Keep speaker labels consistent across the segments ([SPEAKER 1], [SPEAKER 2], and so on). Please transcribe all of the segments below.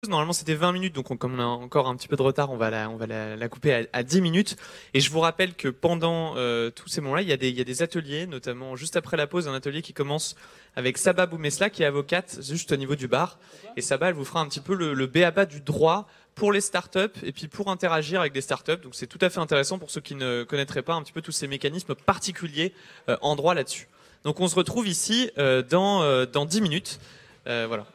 [SPEAKER 1] Normalement, c'était 20 minutes, donc comme on a encore un petit peu de retard, on va la couper à 10 minutes. Et je vous rappelle que pendant tous ces moments-là, il y a des ateliers, notamment juste après la pause, un atelier qui commence avec Sabah Boumesla, qui est avocate juste au niveau du bar. Et Sabah, elle vous fera un petit peu le b.a.-ba du droit pour les startups et puis pour interagir avec des startups. Donc c'est tout à fait intéressant pour ceux qui ne connaîtraient pas un petit peu tous ces mécanismes particuliers en droit là-dessus. Donc on se retrouve ici dans 10 minutes. Voilà.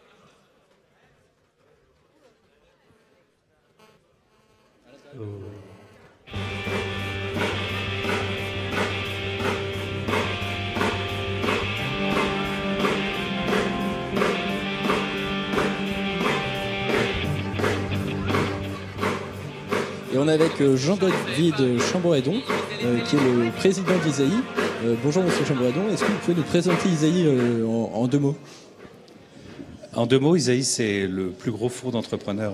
[SPEAKER 2] Et on est avec Jean-David Chamboredon, qui est le président d'Isaïe. Bonjour Monsieur Chamboredon, est-ce que vous pouvez nous présenter Isaïe en deux mots?
[SPEAKER 3] En deux mots, Isaïe, c'est le plus gros fonds d'entrepreneurs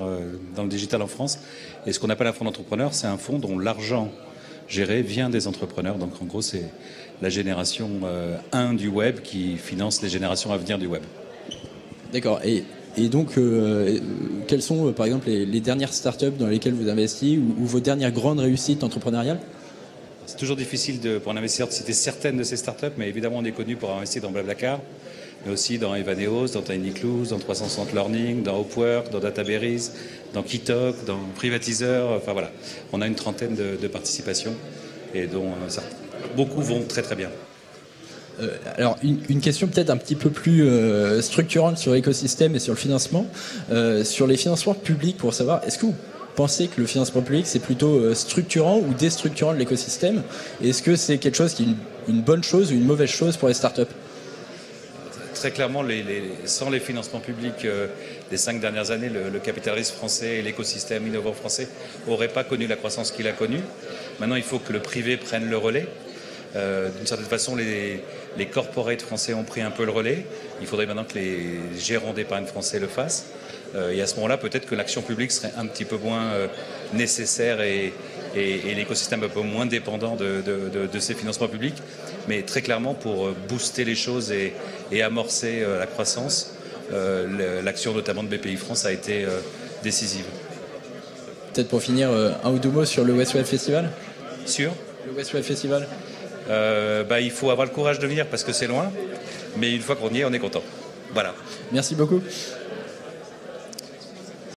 [SPEAKER 3] dans le digital en France. Et ce qu'on appelle un fonds d'entrepreneurs, c'est un fonds dont l'argent géré vient des entrepreneurs. Donc en gros, c'est la génération 1 du web qui finance les générations à venir du web.
[SPEAKER 2] D'accord. Et donc, quelles sont, par exemple, les dernières startups dans lesquelles vous investissez ou vos dernières grandes réussites entrepreneuriales?
[SPEAKER 3] C'est toujours difficile pour un investisseur de citer certaines de ces startups, mais évidemment, on est connu pour avoir investi dans Blablacar, mais aussi dans Evaneos, dans TinyClues, dans 360 Learning, dans Upwork, dans Databerries, dans Kitok, dans Privatiseur. Enfin voilà, on a une trentaine de participations et dont beaucoup vont très très bien.
[SPEAKER 2] Alors une question peut-être un petit peu plus structurante sur l'écosystème et sur le financement. Sur les financements publics, pour savoir, est-ce que vous pensez que le financement public c'est plutôt structurant ou déstructurant de l'écosystème? Et est-ce que c'est quelque chose qui est une bonne chose ou une mauvaise chose pour les startups?
[SPEAKER 3] Très clairement, sans les financements publics des 5 dernières années, le capitalisme français et l'écosystème innovant français n'auraient pas connu la croissance qu'il a connue. Maintenant, il faut que le privé prenne le relais. D'une certaine façon, les corporates français ont pris un peu le relais. Il faudrait maintenant que les gérants d'épargne français le fassent. Et à ce moment-là, peut-être que l'action publique serait un petit peu moins nécessaire et l'écosystème un peu moins dépendant de ces financements publics. Mais très clairement, pour booster les choses et amorcer la croissance, l'action notamment de BPI France a été décisive.
[SPEAKER 2] Peut-être pour finir, un ou deux mots sur le West Web Festival?
[SPEAKER 3] Sur
[SPEAKER 2] le West Web Festival?
[SPEAKER 3] Il faut avoir le courage de venir parce que c'est loin, mais une fois qu'on y est, on est content. Voilà.
[SPEAKER 2] Merci beaucoup.